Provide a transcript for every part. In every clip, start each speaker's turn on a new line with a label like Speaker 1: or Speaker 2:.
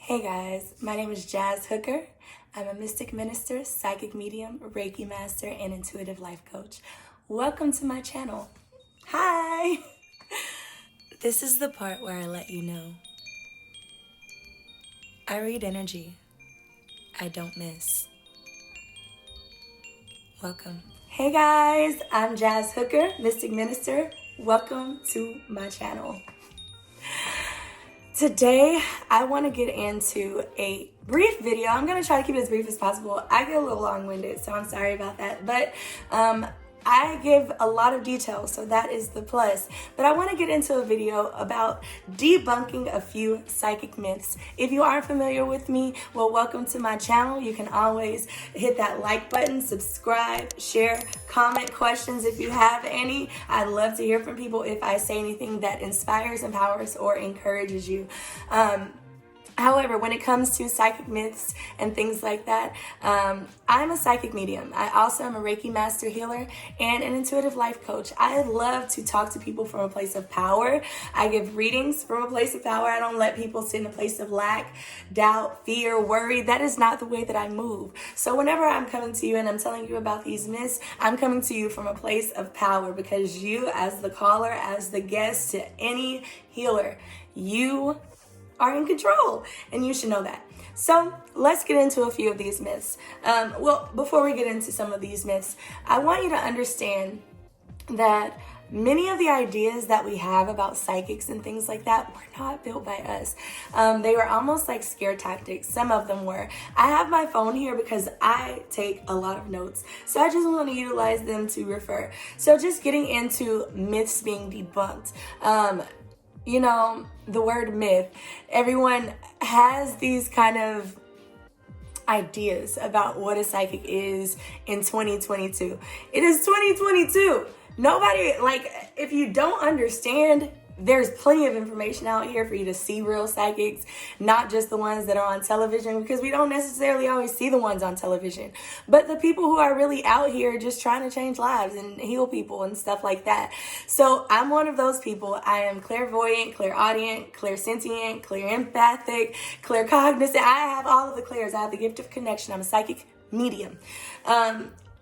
Speaker 1: Hey guys, my name is Jazz Hooker. I'm a mystic minister, psychic medium, reiki master, and intuitive life coach. Welcome to my channel. Hi! This is the part where I let you know. I read energy. I don't miss. Welcome. Hey guys, I'm Jazz Hooker, mystic minister. Welcome to my channel. Today, I want to get into a brief video. I'm going to try to keep it as brief as possible. I get a little long-winded, so I'm sorry about that. But I give a lot of details, so that is the plus. But I want to get into a video about debunking a few psychic myths. If you aren't familiar with me, well, welcome to my channel. You can always hit that like button, subscribe, share, comment questions if you have any. I'd love to hear from people if I say anything that inspires, empowers, or encourages you. However, when it comes to psychic myths and things like that, I'm a psychic medium. I also am a Reiki master healer and an intuitive life coach. I love to talk to people from a place of power. I give readings from a place of power. I don't let people sit in a place of lack, doubt, fear, worry. That is not the way that I move. So whenever I'm coming to you and I'm telling you about these myths, I'm coming to you from a place of power because you, as the caller, as the guest to any healer, you are in control, and you should know that. So let's get into a few of these myths. Well, before we get into some of these myths, I want you to understand that many of the ideas that we have about psychics and things like that were not built by us. They were almost like scare tactics. Some of them were. I have my phone here because I take a lot of notes. So I just want to utilize them to refer. So just getting into myths being debunked. You know, the word myth, everyone has these kind of ideas about what a psychic is in 2022. It is 2022. Nobody, if you don't understand, there's plenty of information out here for you to see real psychics, not just the ones that are on television, because we don't necessarily always see the ones on television, but the people who are really out here just trying to change lives and heal people and stuff like that. So I'm one of those people. I am clairvoyant, clairaudient, clairsentient, clairempathic, claircognizant. I have all of the clairs. I have the gift of connection. I'm a psychic medium.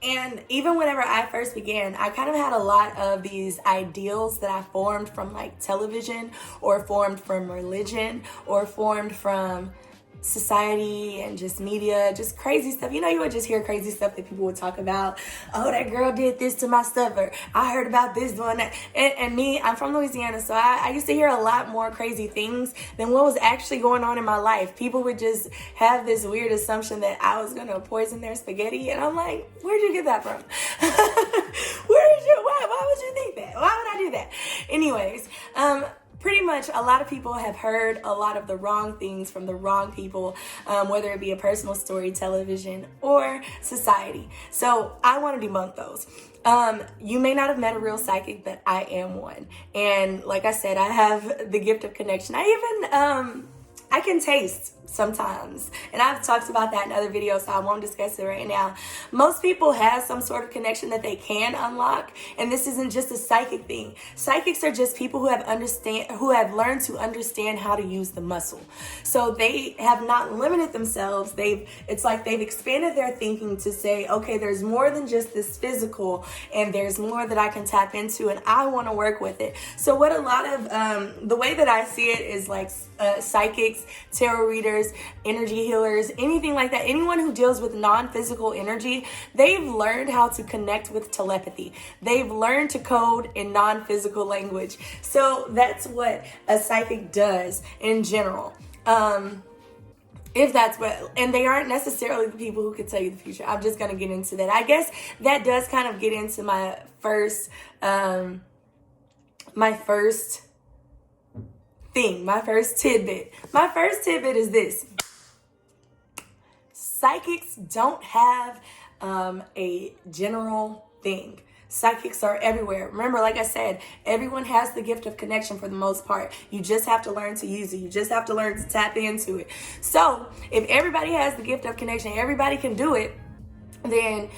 Speaker 1: And even whenever I first began, I kind of had a lot of these ideals that I formed from like television or formed from religion or formed from society and just media, just crazy stuff. You know, you would just hear crazy stuff that people would talk about. Oh, that girl did this to my stuff, or I heard about this doing that. And me, I'm from Louisiana, so I used to hear a lot more crazy things than what was actually going on in my life. People would just have this weird assumption that I was going to poison their spaghetti, and I'm like, where'd you get that from? Why would you think that? Why would I do that? Anyways, pretty much a lot of people have heard a lot of the wrong things from the wrong people, whether it be a personal story, television, or society. So I want to debunk those. You may not have met a real psychic, but I am one. And like I said, I have the gift of connection. I can taste sometimes, and I've talked about that in other videos, so I won't discuss it right now. Most people have some sort of connection that they can unlock, and this isn't just a psychic thing. Psychics are just people who have learned to understand how to use the muscle. So they have not limited themselves. It's like they've expanded their thinking to say, okay, there's more than just this physical, and there's more that I can tap into, and I want to work with it. So what a lot of the way that I see it is like psychics, tarot readers, energy healers, anything like that. Anyone who deals with non-physical energy, they've learned how to connect with telepathy. They've learned to code in non-physical language. So that's what a psychic does in general. If that's what, and they aren't necessarily the people who can tell you the future. I'm just going to get into that. I guess that does kind of get into my first tidbit. My first tidbit is this. Psychics don't have a general thing. Psychics are everywhere. Remember, like I said, everyone has the gift of connection for the most part. You just have to learn to use it. You just have to learn to tap into it. So if everybody has the gift of connection, everybody can do it, then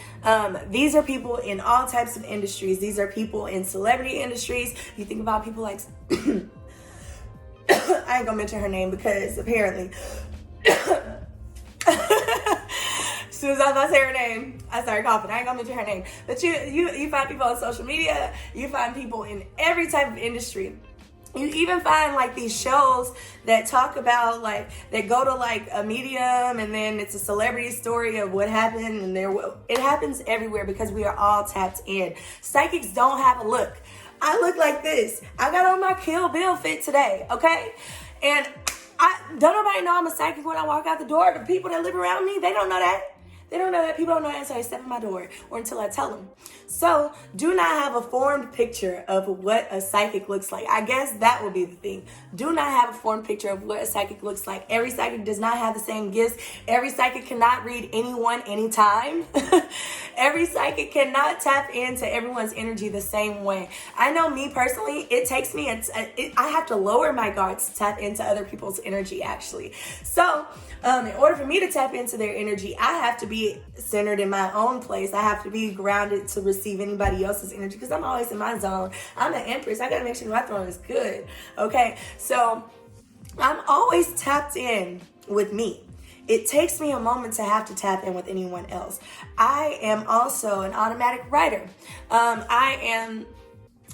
Speaker 1: these are people in all types of industries. These are people in celebrity industries. You think about people like I ain't gonna mention her name because apparently As soon as I was about to say her name, I started coughing. I ain't gonna mention her name. But you find people on social media, you find people in every type of industry. You even find like these shows that talk about like, that go to like a medium and then it's a celebrity story of what happened, and it happens everywhere because we are all tapped in. Psychics don't have a look. I look like this. I got on my Kill Bill fit today, okay? And don't nobody know I'm a psychic when I walk out the door. The people that live around me, they don't know that. They don't know that. People don't know that until they step in my door or until I tell them. So do not have a formed picture of what a psychic looks like. I guess that would be the thing. Do not have a formed picture of what a psychic looks like. Every psychic does not have the same gifts. Every psychic cannot read anyone anytime. Every psychic cannot tap into everyone's energy the same way. I know me personally, it takes me, I have to lower my guards to tap into other people's energy actually. So in order for me to tap into their energy, I have to be centered in my own place. I have to be grounded to receive anybody else's energy because I'm always in my zone. I'm an empress. I gotta make sure my throne is good. Okay, so I'm always tapped in with me. It takes me a moment to have to tap in with anyone else. I am also an automatic writer.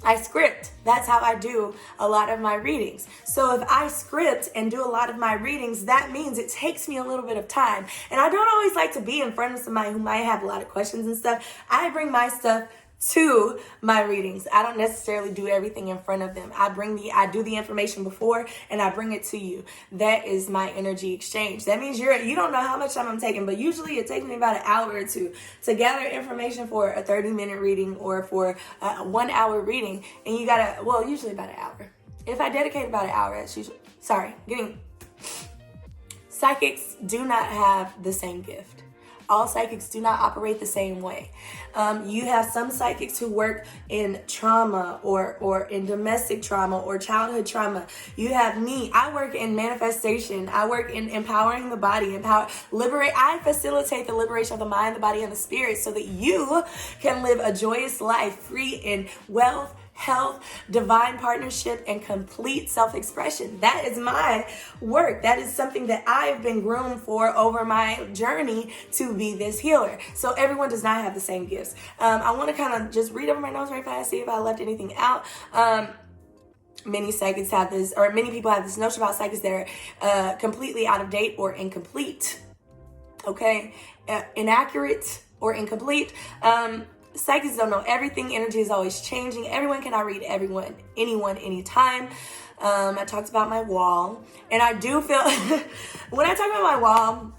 Speaker 1: I script. That's how I do a lot of my readings. So if I script and do a lot of my readings, that means it takes me a little bit of time. And I don't always like to be in front of somebody who might have a lot of questions and stuff. I bring my stuff to my readings. I don't necessarily do everything in front of them. I do the information before and I bring it to you. That is my energy exchange. That means you don't know how much time I'm taking, but usually it takes me about an hour or two to gather information for a 30-minute reading or for a 1 hour reading. And usually about an hour. If I dedicate about an hour, that's usually, psychics do not have the same gift. All psychics do not operate the same way. You have some psychics who work in trauma or in domestic trauma or childhood trauma. You have me. I work in manifestation. I work in empowering the body, I facilitate the liberation of the mind, the body, and the spirit so that you can live a joyous life free in wealth, health, divine partnership, and complete self-expression. That is my work. That is something that I've been groomed for over my journey to be this healer. So everyone does not have the same gifts. I want to kind of just read over my notes right fast, see if I left anything out. Many psychics have this, or many people have this notion about psychics that are completely out of date or incomplete. Okay? Inaccurate or incomplete. Psychics don't know everything. Energy is always changing. Everyone cannot read anyone, anytime. I talked about my wall. And I do feel, when I talk about my wall,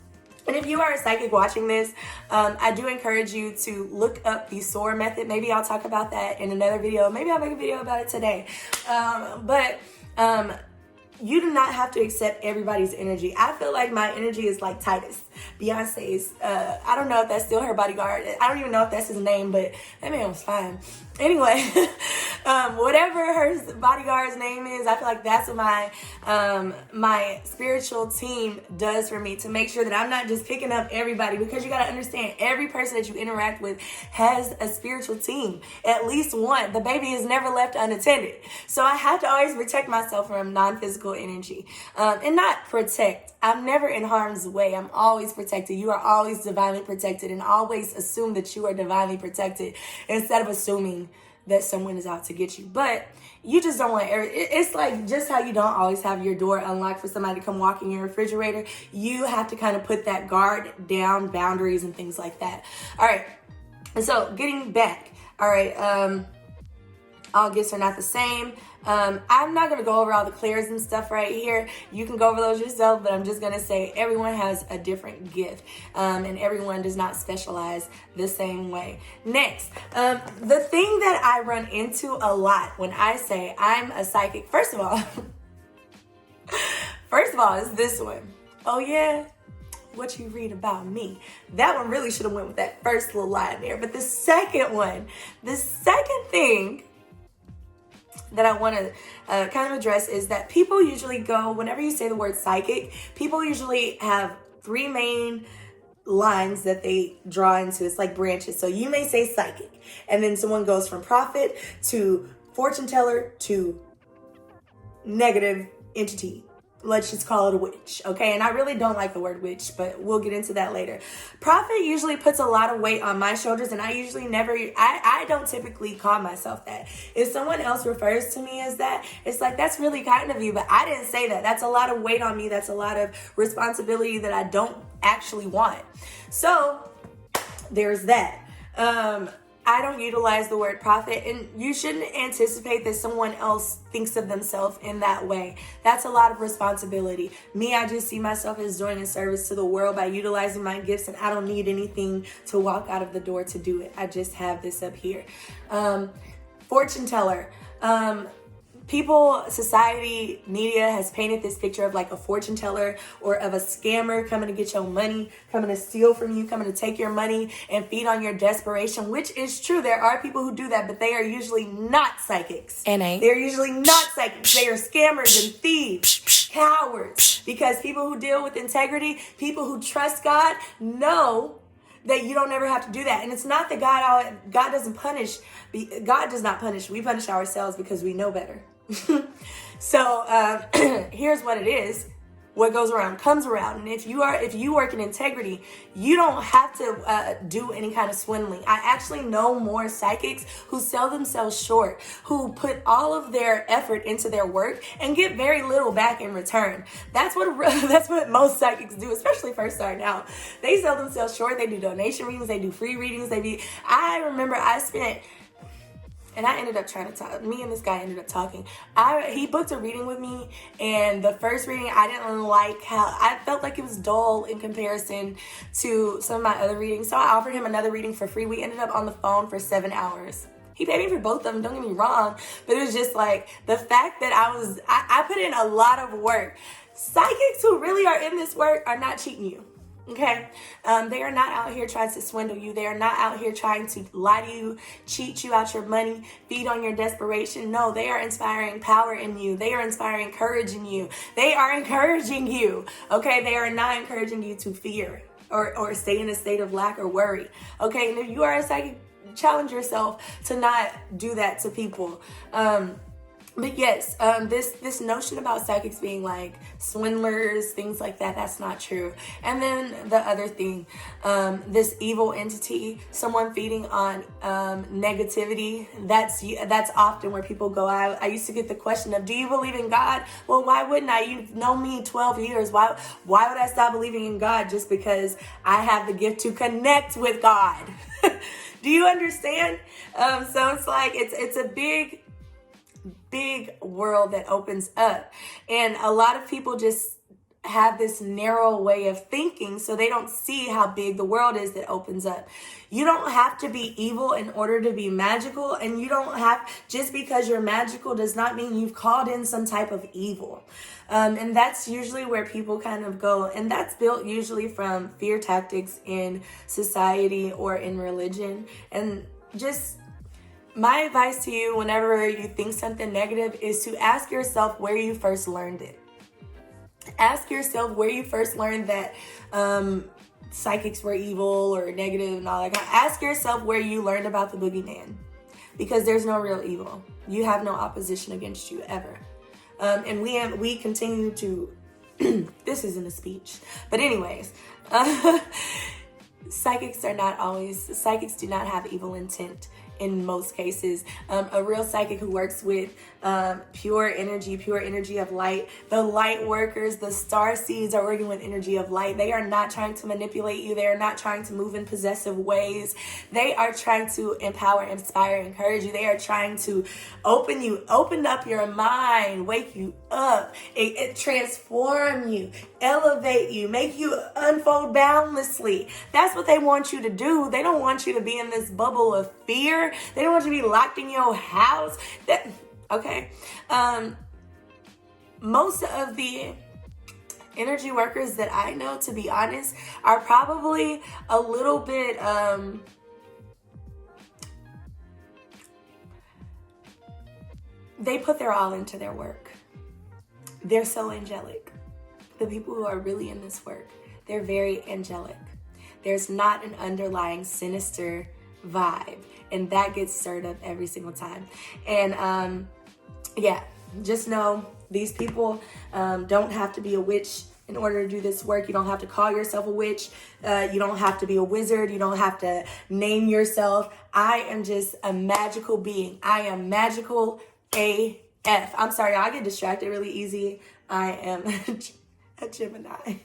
Speaker 1: and if you are a psychic watching this, I do encourage you to look up the SOAR method. Maybe I'll talk about that in another video. Maybe I'll make a video about it today. You do not have to accept everybody's energy. I feel like my energy is like Titus, Beyonce's. I don't know if that's still her bodyguard. I don't even know if that's his name, but that man was fine. Anyway, whatever her bodyguard's name is, I feel like that's what my spiritual team does for me, to make sure that I'm not just picking up everybody, because you got to understand, every person that you interact with has a spiritual team, at least one. The baby is never left unattended. So I have to always protect myself from non-physical energy, and not protect. I'm never in harm's way. I'm always protected. You are always divinely protected, and always assume that you are divinely protected instead of assuming that someone is out to get you. But you just don't want it's like just how you don't always have your door unlocked for somebody to come walk in your refrigerator. You have to kind of put that guard down, boundaries and things like that. All right. And so getting back. All right. All gifts are not the same. I'm not going to go over all the clairs and stuff right here. You can go over those yourself, but I'm just going to say everyone has a different gift, and everyone does not specialize the same way. Next, the thing that I run into a lot when I say I'm a psychic, first of all, is this one. Oh yeah? What you read about me. That one really should have went with that first little line there. But the second thing that I want to kind of address is that people usually go, whenever you say the word psychic, people usually have three main lines that they draw into. It's like branches. So you may say psychic, and then someone goes from prophet to fortune teller to negative entity, let's just call it a witch, okay? And I really don't like the word witch, but we'll get into that later. Prophet usually puts a lot of weight on my shoulders, and I usually I don't typically call myself that. If someone else refers to me as that, it's like, that's really kind of you, but I didn't say that. That's a lot of weight on me. That's a lot of responsibility that I don't actually want. So there's that. I don't utilize the word prophet, and you shouldn't anticipate that someone else thinks of themselves in that way. That's a lot of responsibility. Me, I just see myself as doing a service to the world by utilizing my gifts, and I don't need anything to walk out of the door to do it. I just have this up here. Fortune teller. People, society, media has painted this picture of like a fortune teller or of a scammer coming to get your money, coming to steal from you, coming to take your money and feed on your desperation, which is true. There are people who do that, but they are usually not psychics. They're usually not psychics. They are scammers and thieves, cowards, because people who deal with integrity, people who trust God, know that you don't ever have to do that. And it's not that God doesn't punish. God does not punish. We punish ourselves because we know better. So here's what it is. What goes around comes around. And if you work in integrity, you don't have to do any kind of swindling. I actually know more psychics who sell themselves short, who put all of their effort into their work and get very little back in return. That's what most psychics do, especially first starting out. They sell themselves short. They do donation readings. They do free readings. I remember I spent. And I ended up trying to talk. Me and this guy ended up talking. He booked a reading with me, and the first reading, I didn't like how I felt like it was dull in comparison to some of my other readings. So I offered him another reading for free. We ended up on the phone for 7 hours. He paid me for both of them, don't get me wrong, but it was just like the fact that I put in a lot of work. Psychics who really are in this work are not cheating you. Okay, they are not out here trying to swindle you. They are not out here trying to lie to you, cheat you out your money, feed on your desperation. No, they are inspiring power in you. They are inspiring courage in you. They are encouraging you. Okay, they are not encouraging you to fear or stay in a state of lack or worry. Okay, and if you are a psychic, challenge yourself to not do that to people. But yes, this notion about psychics being like swindlers, things like that, that's not true. And then the other thing, this evil entity, someone feeding on negativity, that's often where people go. I used to get the question of, do you believe in God? Well, why wouldn't I? You've known me 12 years. Why would I stop believing in God just because I have the gift to connect with God? Do you understand? So it's like, it's a big world that opens up, and a lot of people just have this narrow way of thinking, so they don't see how big the world is that opens up. You don't have to be evil in order to be magical, and you don't have, just because you're magical does not mean you've called in some type of evil. And that's usually where people kind of go, and that's built usually from fear tactics in society or in religion. And just my advice to you whenever you think something negative is to ask yourself where you first learned it. Ask yourself where you first learned that psychics were evil or negative and all that. Ask yourself where you learned about the boogeyman, because there's no real evil. You have no opposition against you ever. And we continue to, this isn't a speech, but anyways, psychics do not have evil intent. In most cases, a real psychic who works with pure energy of light. The light workers, the star seeds are working with energy of light. They are not trying to manipulate you. They are not trying to move in possessive ways. They are trying to empower, inspire, encourage you. They are trying to open up your mind, wake you up, it transform you, elevate you, make you unfold boundlessly. That's what they want you to do. They don't want you to be in this bubble of fear. They don't want you to be locked in your house. Okay. Most of the energy workers that I know, to be honest, are probably a little bit they put their all into their work. They're so angelic. The people who are really in this work, they're very angelic. There's not an underlying sinister vibe, and that gets stirred up every single time. And yeah, just know these people don't have to be a witch in order to do this work. You don't have to call yourself a witch. You don't have to be a wizard. You don't have to name yourself. I am just a magical being. I am magical AF. I'm sorry, I get distracted really easy. I am a Gemini.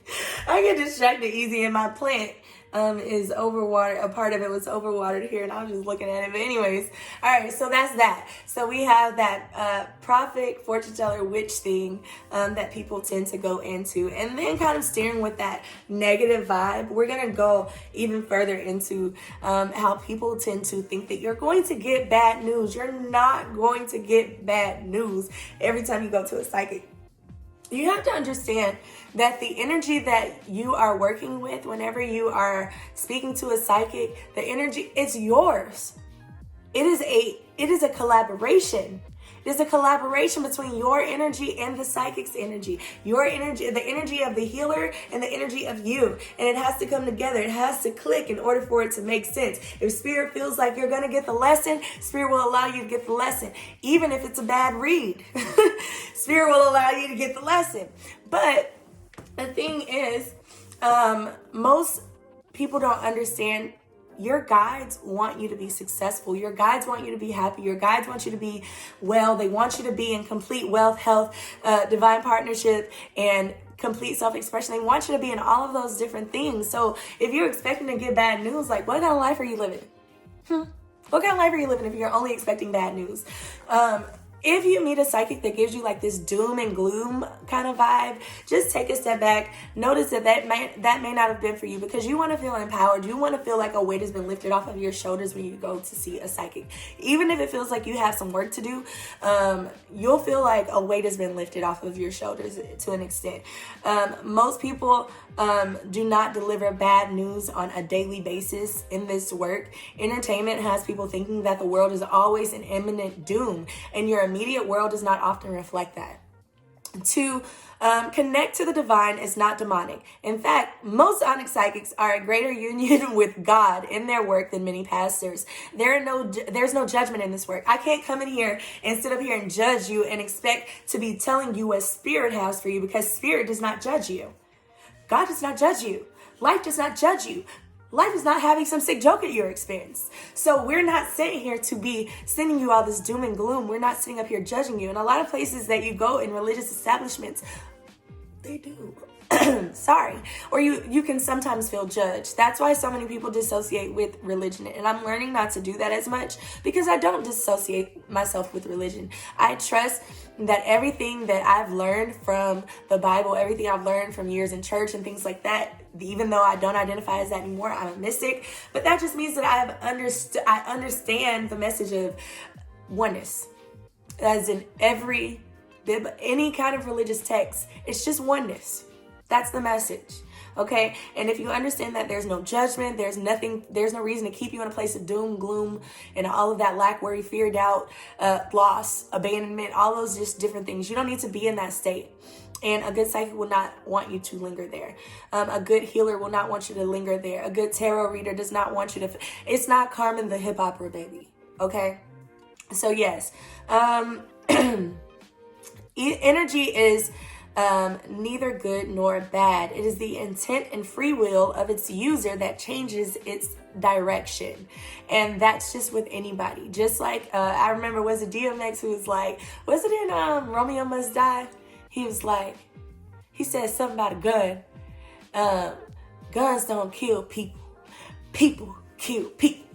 Speaker 1: I get distracted easy, and my plant is overwatered. A part of it was overwatered here, and I was just looking at it. But anyways, all right, so that's that. So we have that prophet, fortune teller, witch thing that people tend to go into. And then kind of steering with that negative vibe, we're going to go even further into how people tend to think that you're going to get bad news. You're not going to get bad news every time you go to a psychic. You have to understand that the energy that you are working with whenever you are speaking to a psychic, the energy, it's yours. It is a collaboration. It is a collaboration between your energy and the psychic's energy. Your energy, the energy of the healer and the energy of you. And it has to come together. It has to click in order for it to make sense. If spirit feels like you're going to get the lesson, spirit will allow you to get the lesson. Even if it's a bad read, spirit will allow you to get the lesson. But the thing is, most people don't understand. Your guides want you to be successful. Your guides want you to be happy. Your guides want you to be well. They want you to be in complete wealth, health, divine partnership, and complete self-expression. They want you to be in all of those different things. So if you're expecting to get bad news, like, what kind of life are you living? What kind of life are you living if you're only expecting bad news? If you meet a psychic that gives you like this doom and gloom kind of vibe, just take a step back. Notice that may not have been for you, because you want to feel empowered. You want to feel like a weight has been lifted off of your shoulders when you go to see a psychic. Even if it feels like you have some work to do, you'll feel like a weight has been lifted off of your shoulders to an extent. Most people do not deliver bad news on a daily basis in this work. Entertainment has people thinking that the world is always in imminent doom, and your immediate world does not often reflect that. To connect to the divine is not demonic. In fact, most onyx psychics are a greater union with God in their work than many pastors. There's no judgment in this work. I can't come in here and sit up here and judge you and expect to be telling you what spirit has for you, because spirit does not judge you. God does not judge you. Life does not judge you. Life is not having some sick joke at your expense. So we're not sitting here to be sending you all this doom and gloom. We're not sitting up here judging you. And a lot of places that you go in religious establishments, they do. Sorry. Or you can sometimes feel judged. That's why so many people dissociate with religion. And I'm learning not to do that as much, because I don't dissociate myself with religion. I trust that everything that I've learned from the Bible, everything I've learned from years in church and things like that, even though I don't identify as that anymore, I'm a mystic. But that just means that I understand the message of oneness. As in any kind of religious text, it's just oneness. That's the message, okay? And if you understand that there's no judgment, there's no reason to keep you in a place of doom, gloom, and all of that lack, worry, fear, doubt, loss, abandonment, all those just different things. You don't need to be in that state. And a good psychic will not want you to linger there. A good healer will not want you to linger there. A good tarot reader does not want you to. It's not Carmen the hip opera baby, okay? So yes, energy is neither good nor bad. It is the intent and free will of its user that changes its direction. And that's just with anybody. Just like, I remember, was it DMX who was like, was it in Romeo Must Die? He was like, he said something about a gun. Guns don't kill people. People kill people.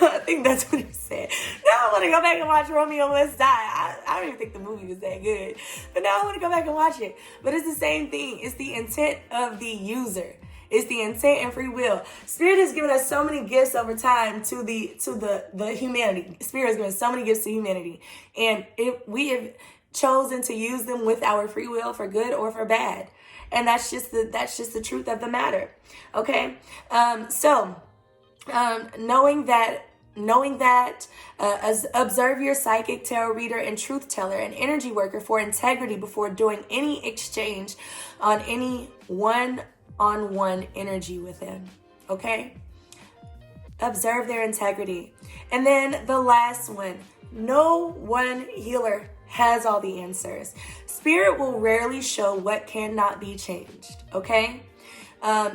Speaker 1: I think that's what he said. Now I want to go back and watch Romeo Must Die. I don't even think the movie was that good. But now I want to go back and watch it. But it's the same thing. It's the intent of the user. It's the intent and free will. Spirit has given us so many gifts over time to the humanity. Spirit has given us so many gifts to humanity. And we have chosen to use them with our free will for good or for bad. And that's just the truth of the matter. Okay? Knowing that observe your psychic, tarot reader, and truth teller and energy worker for integrity before doing any exchange on any one-on-one energy with them. Okay? Observe their integrity. And then the last one, no one healer has all the answers. Spirit will rarely show what cannot be changed, okay?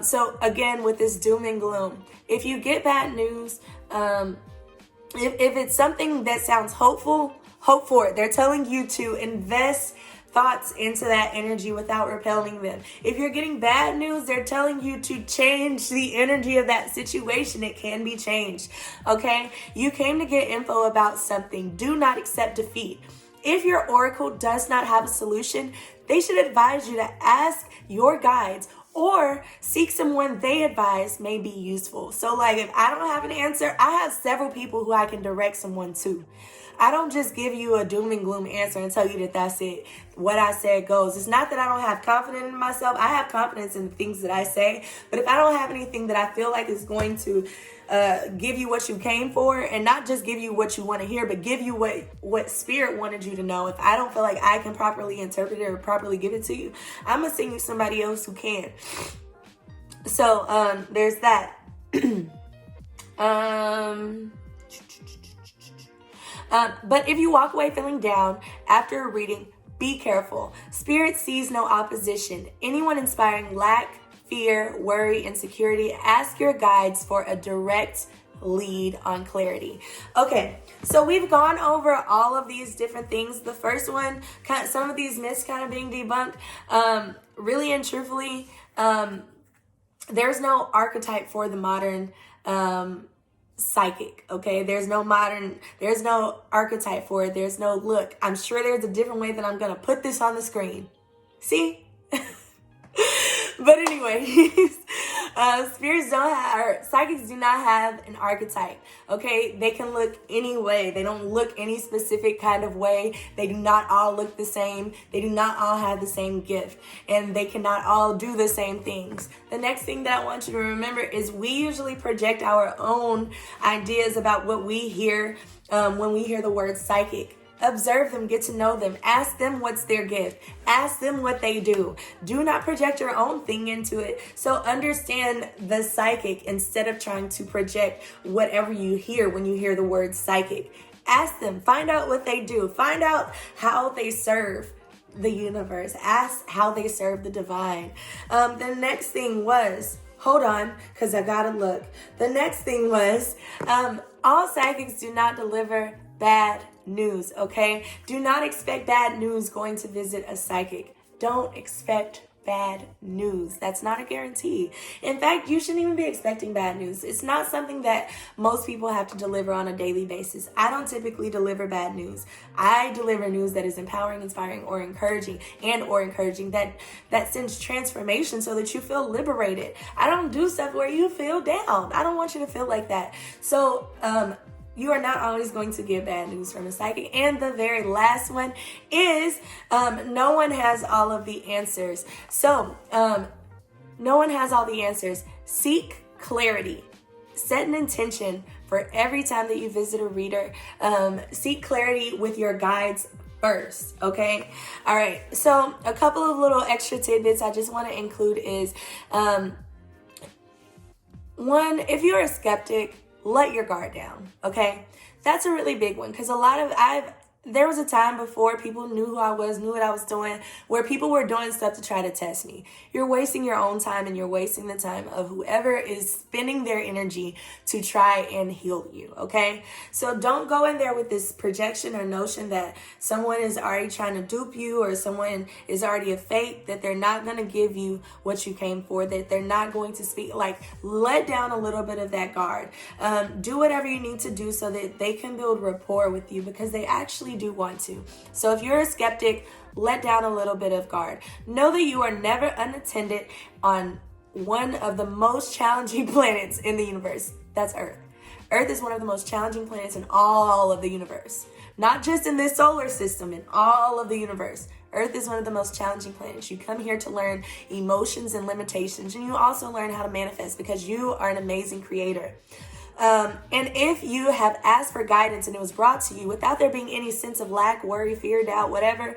Speaker 1: So again, with this doom and gloom, if you get bad news, if it's something that sounds hopeful, hope for it. They're telling you to invest thoughts into that energy without repelling them. If you're getting bad news, they're telling you to change the energy of that situation. It can be changed, okay? You came to get info about something. Do not accept defeat. If your oracle does not have a solution, they should advise you to ask your guides or seek someone they advise may be useful. So like if I don't have an answer, I have several people who I can direct someone to. I don't just give you a doom and gloom answer and tell you that that's it. What I said goes. It's not that I don't have confidence in myself. I have confidence in the things that I say. But if I don't have anything that I feel like is going to give you what you came for, and not just give you what you want to hear, but give you what spirit wanted you to know. If I don't feel like I can properly interpret it or properly give it to you, I'm going to send you somebody else who can. So there's that. But if you walk away feeling down after a reading, be careful. Spirit sees no opposition. Anyone inspiring lack, fear, worry, insecurity, ask your guides for a direct lead on clarity. Okay, so we've gone over all of these different things. The first one, some of these myths kind of being debunked. Really and truthfully, there's no archetype for the modern psychic, okay? There's no archetype for it. There's no look. I'm sure there's a different way that I'm gonna put this on the screen. See? But anyways, psychics do not have an archetype, okay? They can look any way. They don't look any specific kind of way. They do not all look the same. They do not all have the same gift, and they cannot all do the same things. The next thing that I want you to remember is we usually project our own ideas about what we hear when we hear the word psychic. Observe them, get to know them, ask them what's their gift, ask them what they do. Do not project your own thing into it. So understand the psychic instead of trying to project whatever you hear when you hear the word psychic. Ask them, find out what they do, find out how they serve the universe, ask how they serve the divine. The next thing was, hold on, because I gotta look. The next thing was, all psychics do not deliver bad news, okay? Do not expect bad news going to visit a psychic. Don't expect bad news. That's not a guarantee. In fact, you shouldn't even be expecting bad news. It's not something that most people have to deliver on a daily basis. I don't typically deliver bad news. I deliver news that is empowering, inspiring, or encouraging, that sends transformation so that you feel liberated. I don't do stuff where you feel down. I don't want you to feel like that. So, you are not always going to get bad news from a psychic. And the very last one is no one has all of the answers. So no one has all the answers. Seek clarity. Set an intention for every time that you visit a reader. Seek clarity with your guides first, okay? All right, so a couple of little extra tidbits I just want to include is, one, if you're a skeptic, let your guard down, okay? That's a really big one because there was a time before people knew who I was, knew what I was doing, where people were doing stuff to try to test me. You're wasting your own time and you're wasting the time of whoever is spending their energy to try and heal you, okay? So don't go in there with this projection or notion that someone is already trying to dupe you or someone is already a fake, that they're not going to give you what you came for, that they're not going to speak. Like, let down a little bit of that guard. Do whatever you need to do so that they can build rapport with you because they actually do want to. So if you're a skeptic, let down a little bit of guard. Know that you are never unattended on one of the most challenging planets in the universe. That's Earth. Earth is one of the most challenging planets in all of the universe. Not just in this solar system, in all of the universe. Earth is one of the most challenging planets. You come here to learn emotions and limitations, and you also learn how to manifest because you are an amazing creator. And if you have asked for guidance and it was brought to you without there being any sense of lack, worry, fear, doubt, whatever,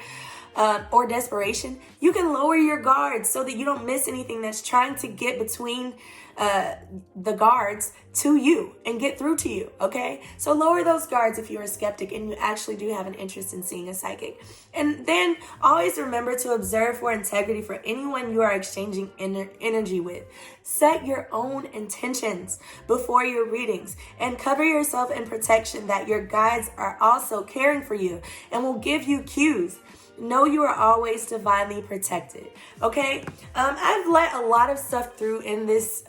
Speaker 1: or desperation, you can lower your guards so that you don't miss anything that's trying to get between the guards to you and get through to you, okay? So lower those guards if you're a skeptic and you actually do have an interest in seeing a psychic. And then always remember to observe for integrity for anyone you are exchanging energy with. Set your own intentions before your readings and cover yourself in protection that your guides are also caring for you and will give you cues. Know you are always divinely protected. Okay? I've let a lot of stuff through in this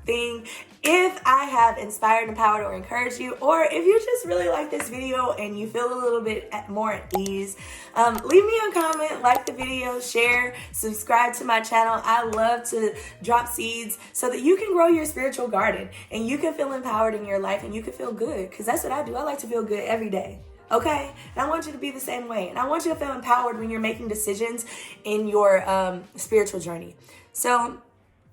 Speaker 1: thing. If I have inspired, empowered, or encouraged you, or if you just really like this video and you feel a little bit more at ease, leave me a comment, like the video, share, subscribe to my channel. I love to drop seeds so that you can grow your spiritual garden and you can feel empowered in your life and you can feel good, because that's what I do. I like to feel good every day. Okay? And I want you to be the same way. And I want you to feel empowered when you're making decisions in your spiritual journey. So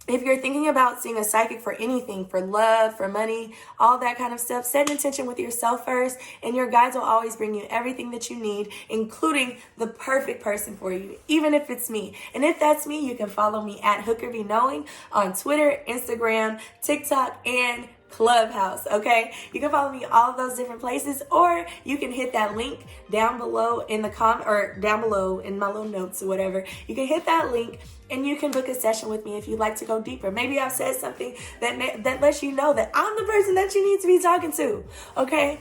Speaker 1: if you're thinking about seeing a psychic for anything, for love, for money, all that kind of stuff, set an intention with yourself first, and your guides will always bring you everything that you need, including the perfect person for you, even if it's me. And if that's me, you can follow me at HookerBeKnowing on Twitter, Instagram, TikTok, and Clubhouse, okay? You can follow me all of those different places, or you can hit that link down below in the or down below in my little notes or whatever. You can hit that link and you can book a session with me if you'd like to go deeper. Maybe I've said something that lets you know that I'm the person that you need to be talking to, okay?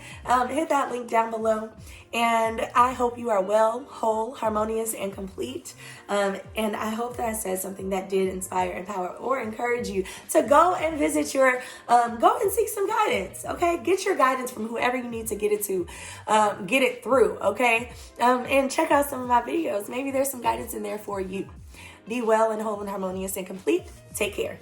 Speaker 1: Hit that link down below. And I hope you are well, whole, harmonious, and complete. And I hope that I said something that did inspire, empower, or encourage you to go and visit your, go and seek some guidance, okay? Get your guidance from whoever you need to get it through, okay? And check out some of my videos. Maybe there's some guidance in there for you. Be well and whole and harmonious and complete. Take care.